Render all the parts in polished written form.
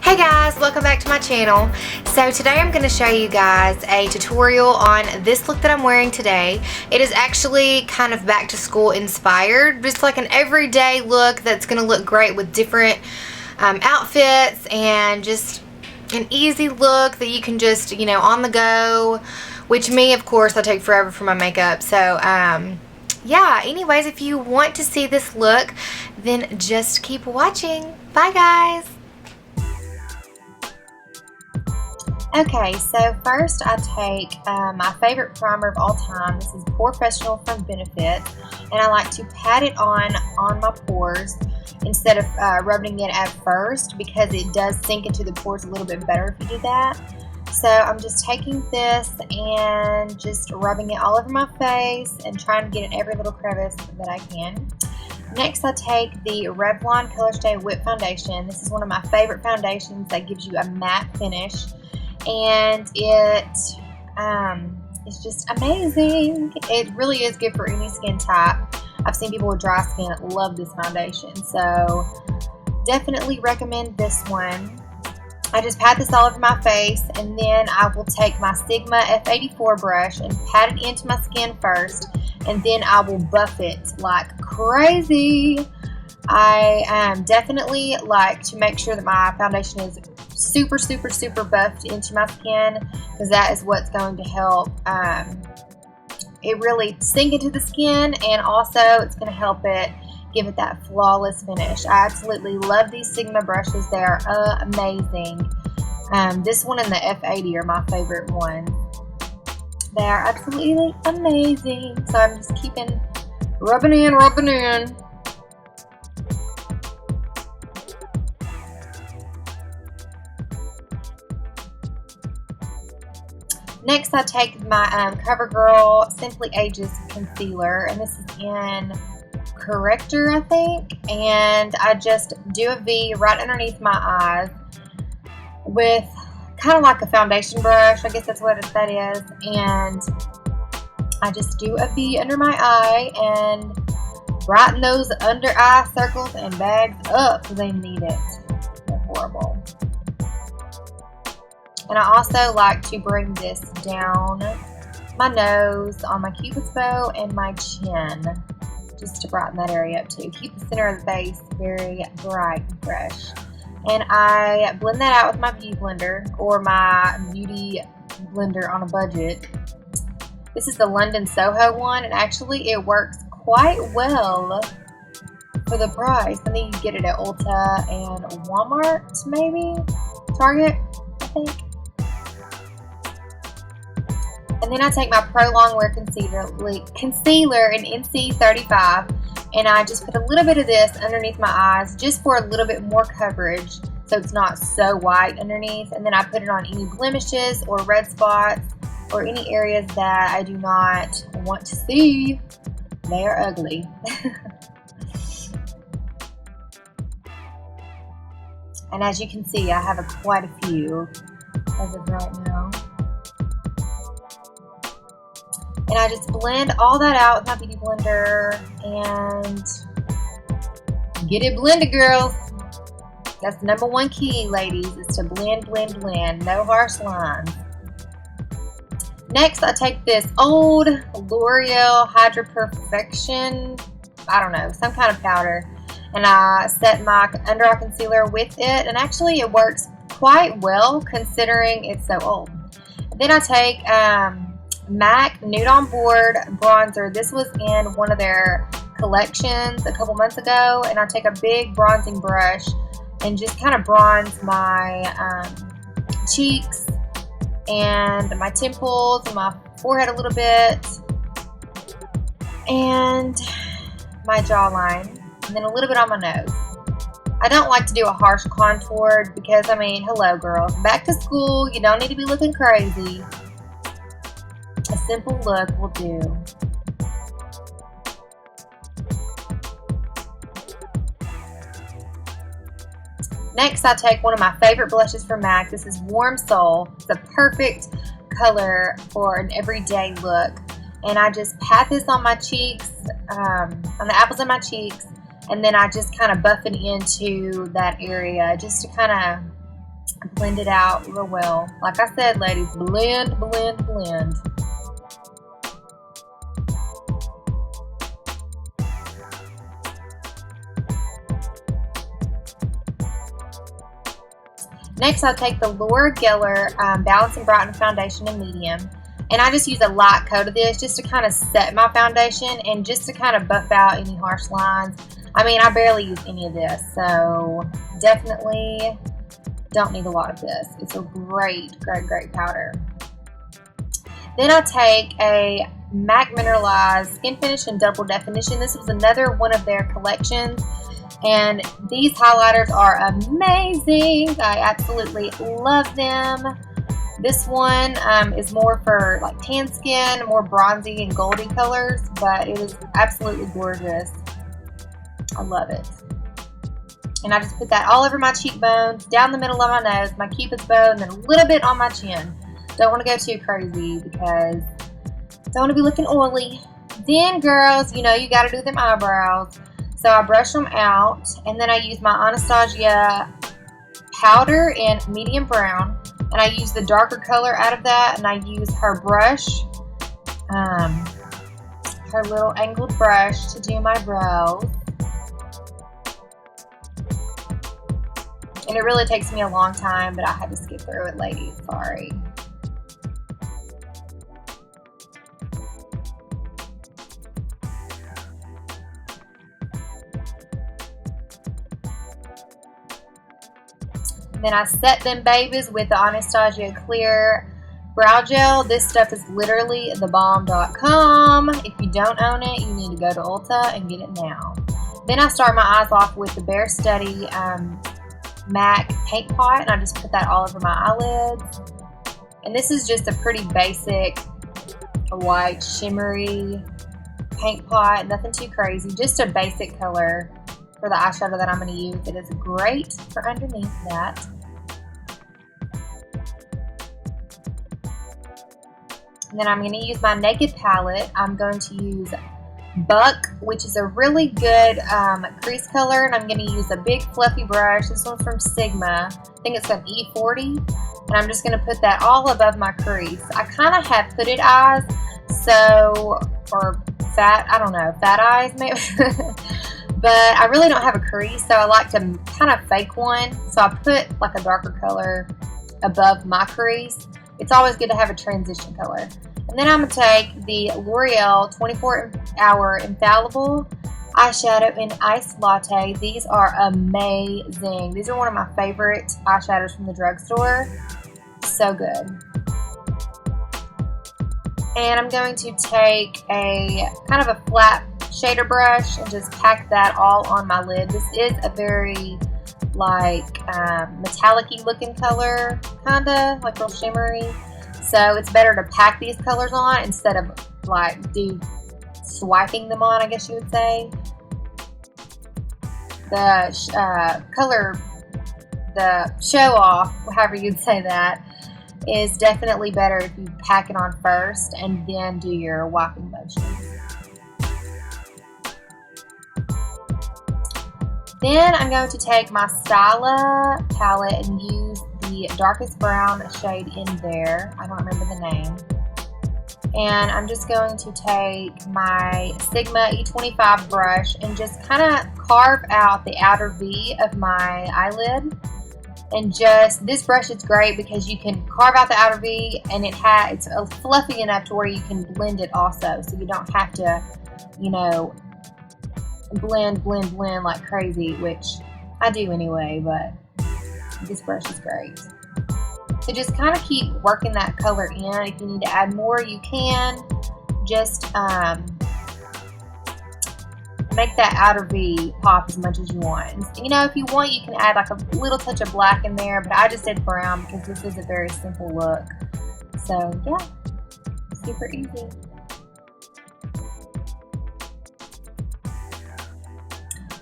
Hey guys, welcome back to my channel. So today I'm going to show you guys a tutorial on this look that I'm wearing today. It is actually kind of back to school inspired, just like an everyday look that's going to look great with different outfits and just an easy look that you can just, you know, on the go, which me, of course, I take forever for my makeup. So, yeah, anyways, if you want to see this look, then just keep watching. Bye, guys. Okay, so first I take my favorite primer of all time. This is Professional from Benefit, and I like to pat it on my pores instead of rubbing it at first, because it does sink into the pores a little bit better if you do that. So I'm just taking this and just rubbing it all over my face and trying to get in every little crevice that I can. Next, I take the Revlon Color Stay Whip Foundation. This is one of my favorite foundations that gives you a matte finish. And it's just amazing. It really is good for any skin type. I've seen people with dry skin love this foundation, so definitely recommend this one. I just pat this all over my face, and then I will take my Sigma F84 brush and pat it into my skin first, and then I will buff it like crazy. I definitely like to make sure that my foundation is super buffed into my skin, because that is what's going to help it really sink into the skin, and also it's going to help it give it that flawless finish. I absolutely love these Sigma brushes. They are amazing. This one and the F80 are my favorite ones. They are absolutely amazing. So I'm just keeping rubbing in. Next, I take my CoverGirl Simply Ages concealer, and this is in Corrector, I think, and I just do a V right underneath my eyes with kind of like a foundation brush, I guess that's what that is, and I just do a V under my eye and brighten those under eye circles and bags up because they need it. They're horrible. And I also like to bring this down my nose, on my cupid's bow, and my chin, just to brighten that area up too. Keep the center of the face very bright and fresh. And I blend that out with my beauty blender, or my beauty blender on a budget. This is the London Soho one, and actually it works quite well for the price. I think you get it at Ulta and Walmart, maybe? Target, I think. And then I take my Pro Longwear concealer in NC35, and I just put a little bit of this underneath my eyes just for a little bit more coverage, so it's not so white underneath. And then I put it on any blemishes or red spots or any areas that I do not want to see. They are ugly. And as you can see, I have quite a few as of right now. And I just blend all that out with my beauty blender and get it blended, girls. That's the #1 key, ladies, is to blend. No harsh lines. Next, I take this old L'Oreal Hydra Perfection, I don't know, some kind of powder, and I set my under eye concealer with it, and actually it works quite well considering it's so old. Then I take MAC Nude on Board bronzer. This was in one of their collections a couple months ago, and I take a big bronzing brush and just kind of bronze my cheeks and my temples and my forehead a little bit and my jawline, and then a little bit on my nose. I don't like to do a harsh contour because, I mean, hello girls, back to school, you don't need to be looking crazy. A simple look will do. Next, I take one of my favorite blushes from MAC. This is Warm Soul. It's a perfect color for an everyday look. And I just pat this on my cheeks, on the apples of my cheeks, and then I just kind of buff it into that area just to kind of Blend it out real well. Like I said, ladies, blend, blend, blend. Next, I'll take the Laura Geller Balance and Brighten Foundation in medium. And I just use a light coat of this just to kind of set my foundation and just to kind of buff out any harsh lines. I mean, I barely use any of this, so definitely don't need a lot of this. It's a great, great, great powder. Then I take a MAC Mineralized Skin Finish in Double Definition. This was another one of their collections. And these highlighters are amazing. I absolutely love them. This one is more for like tan skin, more bronzy and goldy colors, but it is absolutely gorgeous. I love it. And I just put that all over my cheekbones, down the middle of my nose, my cupid's bow, and then a little bit on my chin. Don't want to go too crazy because don't want to be looking oily. Then, girls, you know you got to do them eyebrows. So I brush them out, and then I use my Anastasia powder in medium brown, and I use the darker color out of that, and I use her brush, her little angled brush to do my brows. And it really takes me a long time, but I had to skip through it, ladies. Sorry. Then I set them babies with the Anastasia Clear Brow Gel. This stuff is literally thebomb.com. If you don't own it, you need to go to Ulta and get it now. Then I start my eyes off with the Bare Study MAC Paint Pot, and I just put that all over my eyelids. And this is just a pretty basic white shimmery paint pot, nothing too crazy, just a basic color for the eyeshadow that I'm going to use. It is great for underneath that. And then I'm going to use my Naked palette. I'm going to use Buck, which is a really good crease color, and I'm going to use a big fluffy brush. This one's from Sigma. I think it's an E40, and I'm just going to put that all above my crease. I kind of have hooded eyes, so, or fat, I don't know, fat eyes maybe. But I really don't have a crease, so I like to kind of fake one. So I put like a darker color above my crease. It's always good to have a transition color. And then I'm going to take the L'Oreal 24-Hour Infallible Eyeshadow in Ice Latte. These are amazing. These are one of my favorite eyeshadows from the drugstore. So good. And I'm going to take a kind of a flat shader brush and just pack that all on my lid. This is a very like metallic-y looking color, kinda like real shimmery. So it's better to pack these colors on instead of like swiping them on, I guess you would say. The color, the show off, however you'd say that, is definitely better if you pack it on first and then do your wiping motions. Then I'm going to take my Styla palette and use the darkest brown shade in there. I don't remember the name. And I'm just going to take my Sigma E25 brush and just kind of carve out the outer V of my eyelid. And just, this brush is great because you can carve out the outer V, and it's fluffy enough to where you can blend it also. So you don't have to, you know, blend like crazy, which I do anyway, but this brush is great. So just kind of keep working that color in. If you need to add more, you can. Just make that outer V pop as much as you want. You know, if you want, you can add like a little touch of black in there, but I just did brown because this is a very simple look. So yeah, super easy.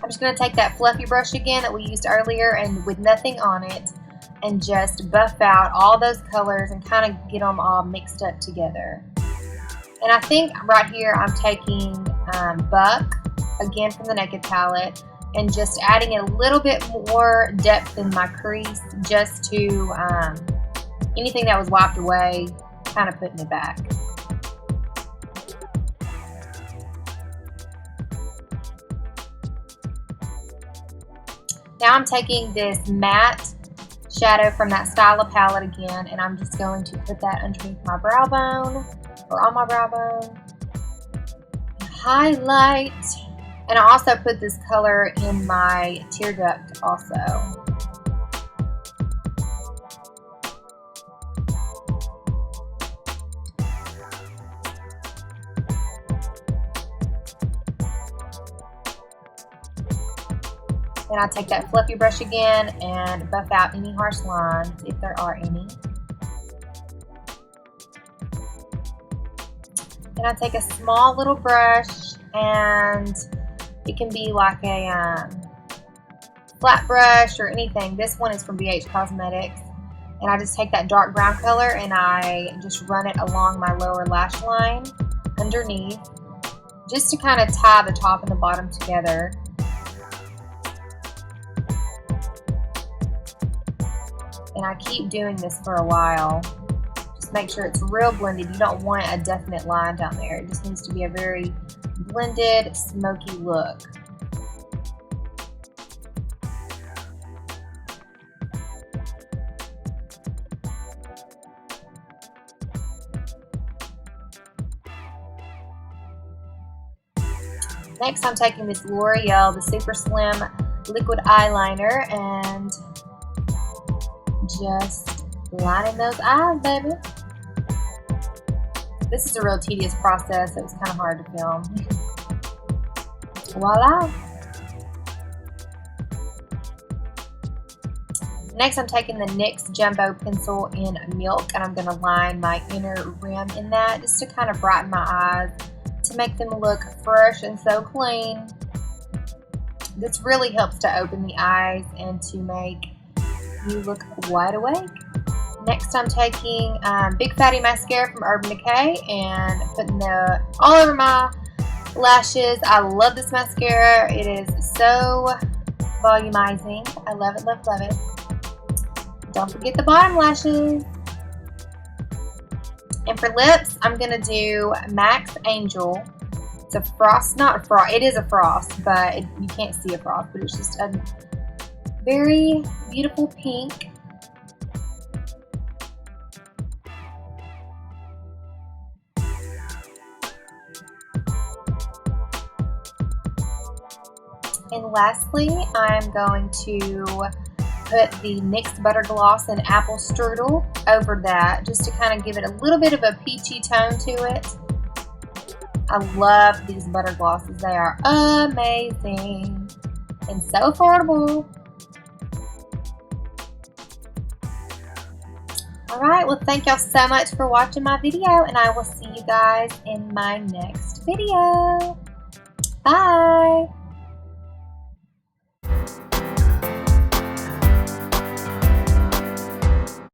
I'm just going to take that fluffy brush again that we used earlier and with nothing on it and just buff out all those colors and kind of get them all mixed up together. And I think right here I'm taking Buck, again from the Naked palette, and just adding a little bit more depth in my crease, just to anything that was wiped away, kind of putting it back. Now I'm taking this matte shadow from that Styler palette again, and I'm just going to put that underneath my brow bone, or on my brow bone. Highlight. And I also put this color in my tear duct also. Then I'll take that fluffy brush again and buff out any harsh lines, if there are any. Then I take a small little brush, and it can be like a flat brush or anything. This one is from BH Cosmetics. And I just take that dark brown color and I just run it along my lower lash line underneath, just to kind of tie the top and the bottom together. And I keep doing this for a while. Just make sure it's real blended. You don't want a definite line down there. It just needs to be a very blended, smoky look. Next, I'm taking this L'Oreal, the Super Slim Liquid Eyeliner, and just lining those eyes, baby. This is a real tedious process. It was kind of hard to film. Voila. Next, I'm taking the NYX Jumbo Pencil in Milk, and I'm going to line my inner rim in that, just to kind of brighten my eyes, to make them look fresh and so clean. This really helps to open the eyes and to make you look wide awake. Next, I'm taking Big Fatty Mascara from Urban Decay and putting the all over my lashes. I love this mascara. It is so volumizing. I love it, love, love it. Don't forget the bottom lashes. And for lips, I'm going to do Max Angel. It's a frost, not a frost. It is a frost, but you can't see a frost, but it's just a very beautiful pink. And lastly, I'm going to put the NYX Butter Gloss and Apple Strudel over that, just to kind of give it a little bit of a peachy tone to it. I love these butter glosses. They are amazing and so affordable. Alright, well, thank y'all so much for watching my video, and I will see you guys in my next video.